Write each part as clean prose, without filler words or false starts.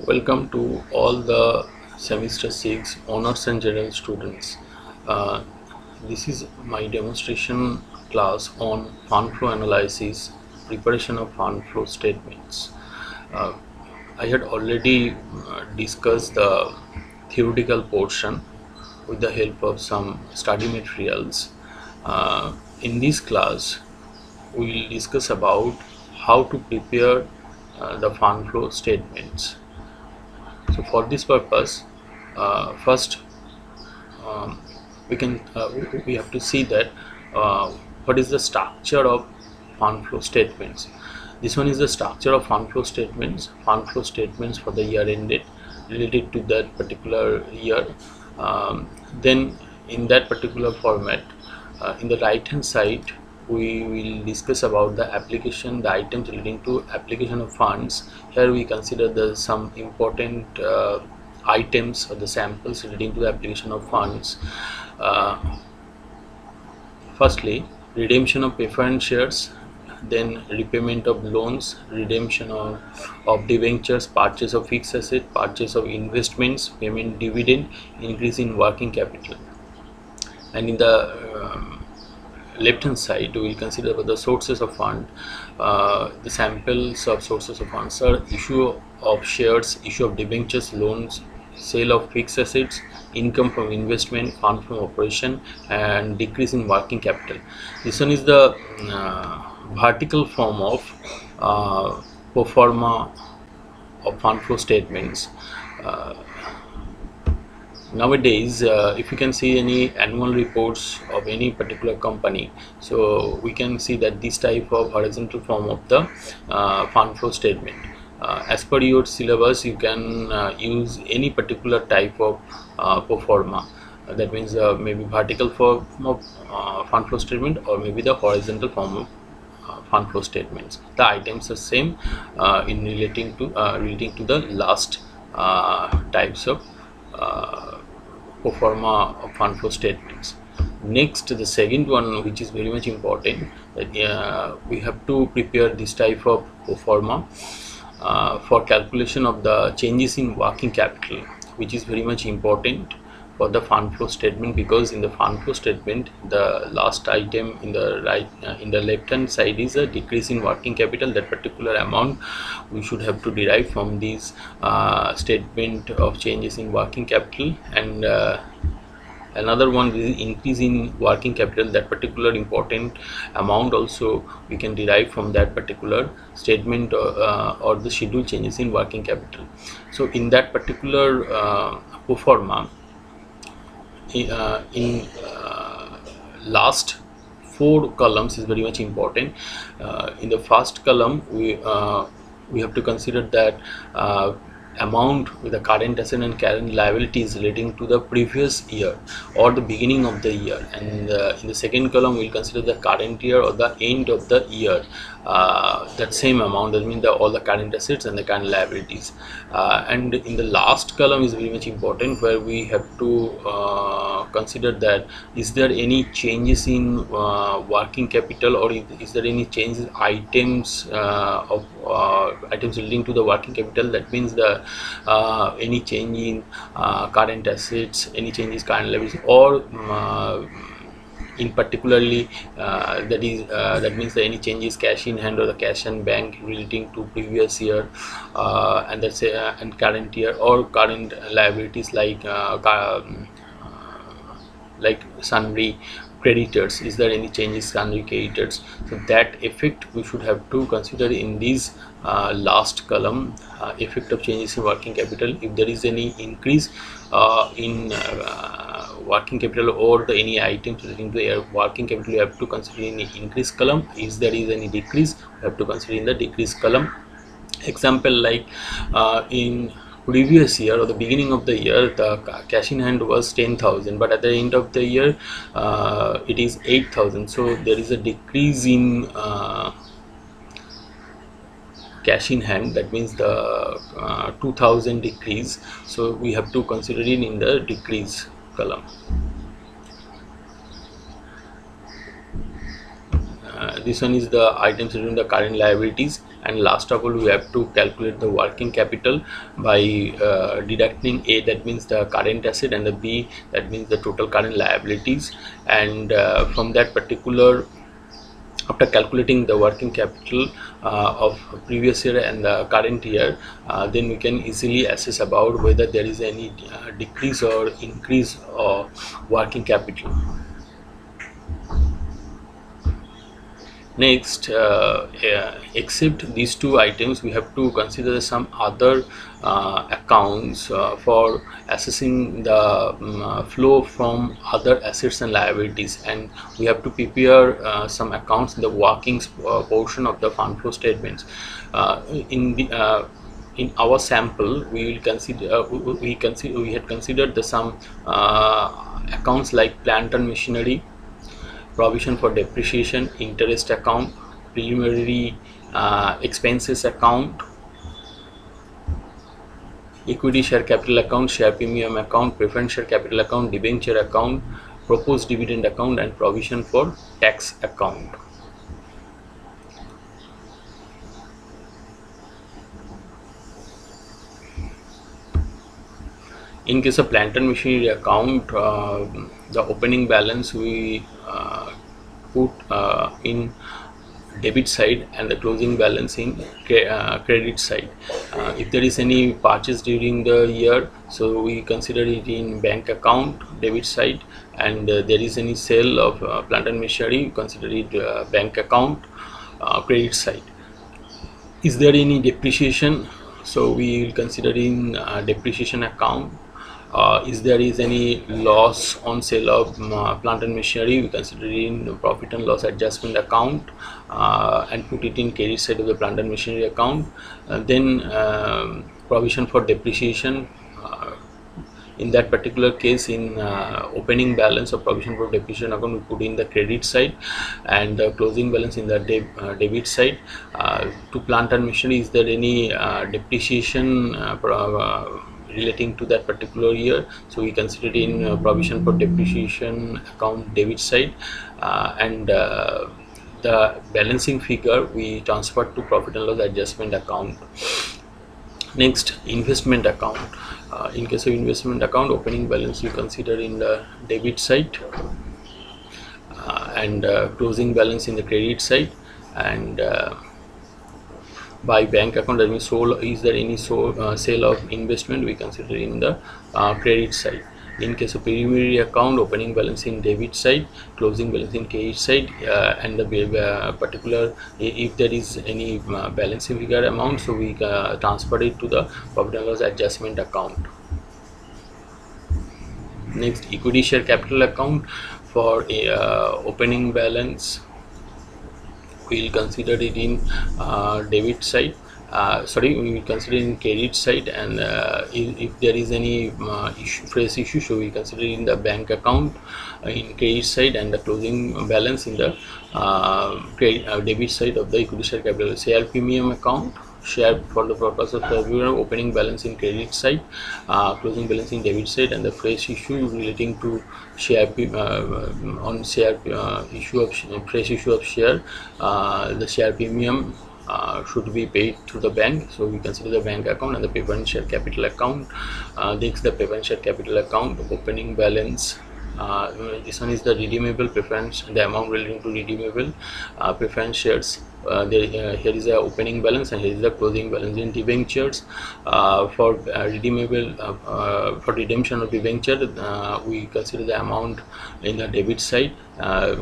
Welcome to all the semester 6 honors and general students. Uh, this is my demonstration class on fund flow analysis, preparation of fund flow statements. Uh, I had already discussed the theoretical portion with the help of some study materials. In this class, we will discuss about how to prepare the fund flow statements. So for this purpose, first um, we have to see that what is the structure of fund flow statements. This one is the structure of fund flow statements. Fund flow statements for the year ended related to that particular year. Then in that particular format, in the right hand side, we will discuss about the application, the items relating to application of funds. Here we consider the some important items or the samples relating to the application of funds. uh, Firstly, redemption of preference shares, then repayment of loans, redemption of debentures, purchase of fixed asset, purchase of investments, payment dividend, increase in working capital. And in the left hand side, we will consider the sources of fund. The samples of sources of funds are issue of shares, issue of debentures, loans, sale of fixed assets, income from investment, fund from operation, and decrease in working capital. This one is the vertical form of pro forma of fund flow statements. Uh, Nowadays, if you can see any annual reports of any particular company, so we can see that this type of horizontal form of the fund flow statement. As per your syllabus, you can use any particular type of pro forma. That means maybe vertical form of fund flow statement, or maybe the horizontal form of fund flow statements. The items are same in relating to the last types of pro forma of fund flow statements. Next, the second one, which is very much important, that we have to prepare this type of pro forma for calculation of the changes in working capital, which is very much important for the fund flow statement, because in the fund flow statement, the last item in the in the left hand side is a decrease in working capital. That particular amount we should have to derive from this statement of changes in working capital. And another one is increase in working capital. That particular important amount also we can derive from that particular statement, or the schedule changes in working capital. So in that particular pro forma, in last 4 columns is very much important. In the first column, we have to consider that amount with the current asset and current liabilities relating to the previous year or the beginning of the year. And in the second column, we'll consider the current year or the end of the year. That same amount, that means all the current assets and the current liabilities. And in the last column is very much important, where we have to consider that is there any changes in working capital, or is there any changes items of items relating to the working capital. That means the any change in current assets, any changes current liabilities, or in particularly that means that any changes cash in hand or the cash and bank relating to previous year, and that's and current year, or current liabilities like sundry creditors. Is there any changes sundry creditors? So that effect we should have to consider in this last column, effect of changes in working capital. If there is any increase in working capital, or any items relating to working capital, you have to consider in the increase column. If there is any decrease, you have to consider in the decrease column. Example, like in previous year or the beginning of the year, the cash in hand was 10,000, but at the end of the year it is 8,000. so there is a decrease in cash in hand. That means the 2,000 decrease, so we have to consider it in the decrease column. This one is the items relating the current liabilities, and last of all we have to calculate the working capital by deducting A, that means the current asset, and the B, that means the total current liabilities. And from that particular, after calculating the working capital of previous year and the current year, then we can easily assess about whether there is any decrease or increase of working capital. Next, except these two items, we have to consider some other accounts for assessing the flow from other assets and liabilities, and we have to prepare some accounts in the workings portion of the fund flow statements. In our sample, we will consider we had considered the some accounts like plant and machinery, provision for depreciation, interest account, preliminary expenses account, equity share capital account, share premium account, preference share capital account, debenture account, proposed dividend account, and provision for tax account. In case of plant and machinery account, the opening balance we put in debit side and the closing balance in credit side. If there is any purchase during the year, so we consider it in bank account debit side, and there is any sale of plant and machinery, consider it bank account credit side. Is there any depreciation, so we will consider in depreciation account. Is there is any loss on sale of plant and machinery, we consider in profit and loss adjustment account and put it in credit side of the plant and machinery account. Then provision for depreciation, in that particular case, in opening balance of provision for depreciation account, we put in the credit side, and closing balance in the debit side. To plant and machinery, is there any depreciation relating to that particular year, so we consider it in provision for depreciation account debit side, and the balancing figure we transfer to profit and loss adjustment account. Next, investment account. In case of investment account, opening balance we consider in the debit side, and closing balance in the credit side, and by bank account, that means is there any sale of investment, we consider in the credit side. In case of preliminary account, opening balance in debit side, closing balance in credit side, and the particular, if there is any balancing figure amount, so we transfer it to the profit and loss adjustment account. Next, equity share capital account. For opening balance, we will consider it in debit side, we will consider in credit side, and if there is any fresh issue, so we consider in the bank account in credit side, and the closing balance in the debit side of the equity share capital. Share premium account, share for the purpose of opening balance in credit side, closing balance in debit side, and the fresh issue relating to share on share issue of fresh issue of share, the share premium should be paid to the bank, so we consider the bank account and the preference share capital account. Next, the preference share capital account, opening balance. This one is the redeemable preference, the amount relating to redeemable preference shares. Here is the opening balance, and here is the closing balance. In debentures, for redeemable for redemption of debenture, we consider the amount in the debit side.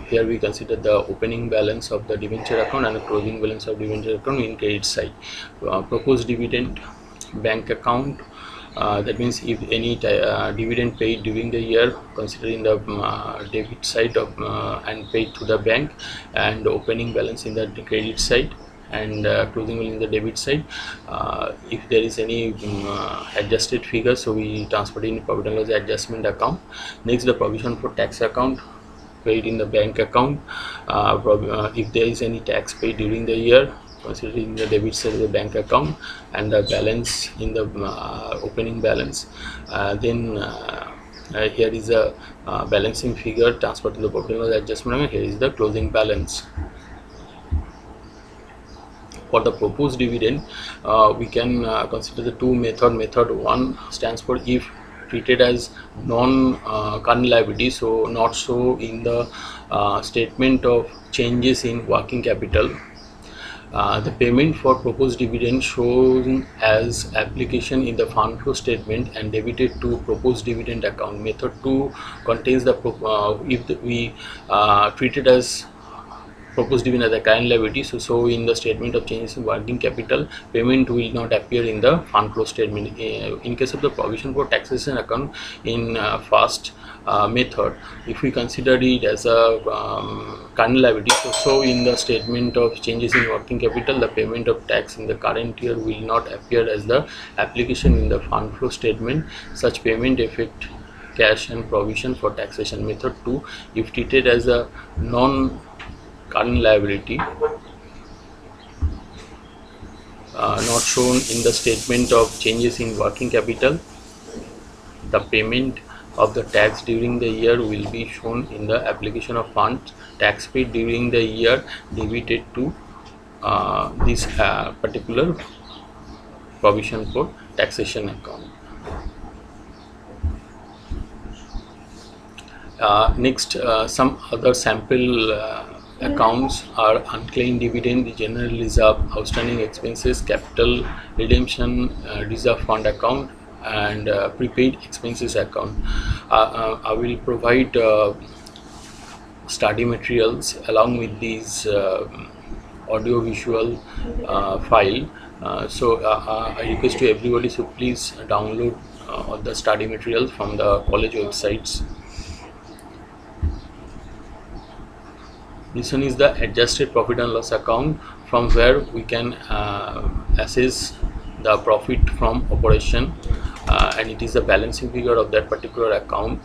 Here we consider the opening balance of the debenture account and the closing balance of debenture account in credit side. Proposed dividend, bank account. That means if any dividend paid during the year, considering the debit side of and paid to the bank, and opening balance in the credit side, and closing balance in the debit side. If there is any adjusted figure, so we transfer in profit and loss adjustment account. Next, the provision for tax account, paid in the bank account. If there is any tax paid during the year, considering the debit side of the bank account, and the balance in the opening balance. Then here is a balancing figure transferred to the profit and loss adjustment account. Here is the closing balance. for the proposed dividend, we can consider the two method. Method 1 stands for if treated as non-current liability, so not so in the statement of changes in working capital. The payment for proposed dividend shown as application in the fund flow statement and debited to proposed dividend account. Method 2 contains the we treat it as proposed dividend as a current liability, so in the statement of changes in working capital, payment will not appear in the fund flow statement. In case of the provision for taxation account, in first method, if we consider it as a current liability, so in the statement of changes in working capital, the payment of tax in the current year will not appear as the application in the fund flow statement. Such payment affect cash and provision for taxation. Method 2, if treated as a non-current liability, not shown in the statement of changes in working capital, the payment of the tax during the year will be shown in the application of funds tax paid during the year debited to this particular provision for taxation account. Next, some other sample accounts are unclaimed dividend, general reserve, outstanding expenses, capital redemption reserve fund account, and prepaid expenses account. I will provide study materials along with these audio visual file. I request to everybody, so please download all the study materials from the college websites. This one is the adjusted profit and loss account, from where we can assess the profit from operation, and it is the balancing figure of that particular account.